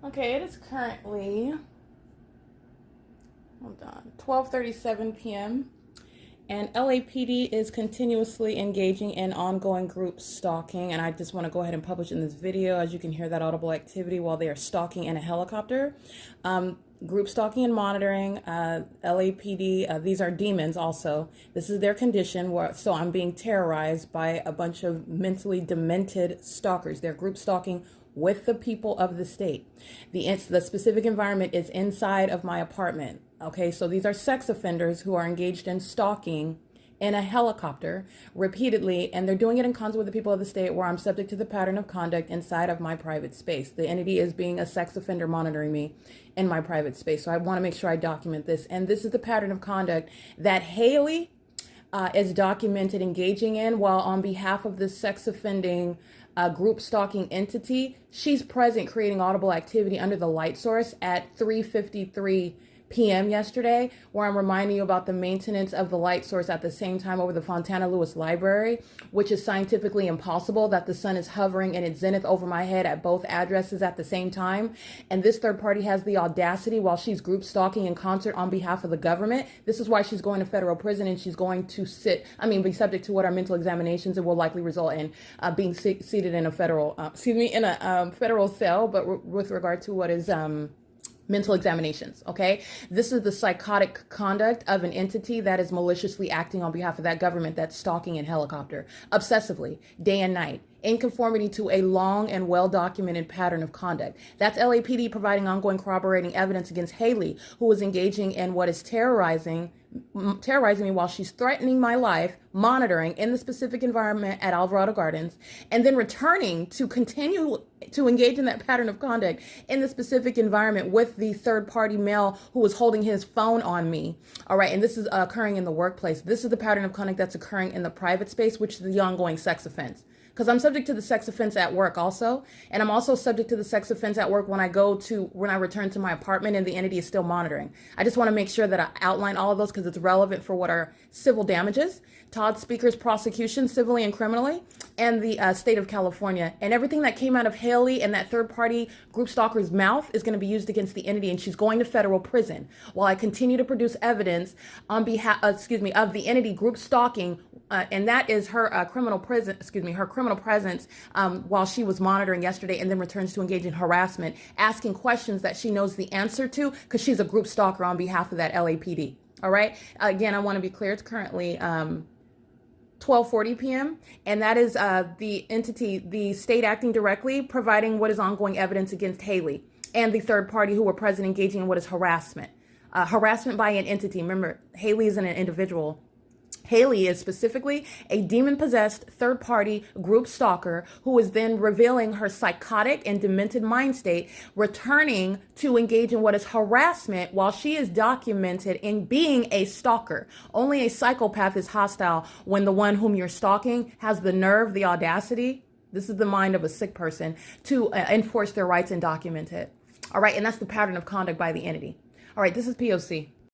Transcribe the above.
Okay, it is currently, hold on, 12:37 p.m. and LAPD is continuously engaging in ongoing group stalking, and I just want to go ahead and publish in this video, as you can hear that audible activity while they are stalking in a helicopter. Group stalking and monitoring, LAPD, these are demons also. This is their condition, so I'm being terrorized by a bunch of mentally demented stalkers. They're group stalking with the people of the state. The specific environment is inside of my apartment. Okay, so these are sex offenders who are engaged in stalking in a helicopter repeatedly, and they're doing it in concert with the people of the state, where I'm subject to the pattern of conduct inside of my private space. The entity is being a sex offender monitoring me in my private space. So I want to make sure I document this. And this is the pattern of conduct that Haley is documented engaging in, while on behalf of this sex offending group stalking entity, she's present creating audible activity under the light source at 3:53 p.m. yesterday, where I'm reminding you about the maintenance of the light source at the same time over the Fontana Lewis Library, which is scientifically impossible, that the sun is hovering in its zenith over my head at both addresses at the same time. And this third party has the audacity, while she's group stalking in concert on behalf of the government. This is why she's going to federal prison, and she's going to be subject to what are mental examinations, and will likely result in being seated in a federal, federal cell, but with regard to what is, mental examinations. Okay, this is the psychotic conduct of an entity that is maliciously acting on behalf of that government that's stalking in helicopter, obsessively, day and night, in conformity to a long and well-documented pattern of conduct. That's LAPD providing ongoing corroborating evidence against Haley, who is engaging in what is terrorizing me while she's threatening my life, monitoring in the specific environment at Alvarado Gardens, and then returning to continue to engage in that pattern of conduct in the specific environment with the third party male who was holding his phone on me. All right, and this is occurring in the workplace. This is the pattern of conduct that's occurring in the private space, which is the ongoing sex offense. Because I'm subject to the sex offense at work also, and I'm also subject to the sex offense at work when I return to my apartment and the entity is still monitoring. I just want to make sure that I outline all of those because it's relevant for what are civil damages, Todd Speaker's prosecution, civilly and criminally, and the state of California. And everything that came out of Haley and that third party group stalker's mouth is going to be used against the entity, and she's going to federal prison while I continue to produce evidence on behalf, of the entity group stalking, and that is her criminal presence while she was monitoring yesterday, and then returns to engage in harassment, asking questions that she knows the answer to because she's a group stalker on behalf of that LAPD. All right. Again, I want to be clear. It's currently 12:40 p.m. and that is the entity, the state acting directly, providing what is ongoing evidence against Haley and the third party who were present engaging in what is harassment. Harassment by an entity. Remember, Haley isn't an individual. Haley is specifically a demon-possessed third-party group stalker who is then revealing her psychotic and demented mind state, returning to engage in what is harassment while she is documented in being a stalker. Only a psychopath is hostile when the one whom you're stalking has the nerve, the audacity, this is the mind of a sick person, to enforce their rights and document it. All right, and that's the pattern of conduct by the entity. All right, this is P.O.C.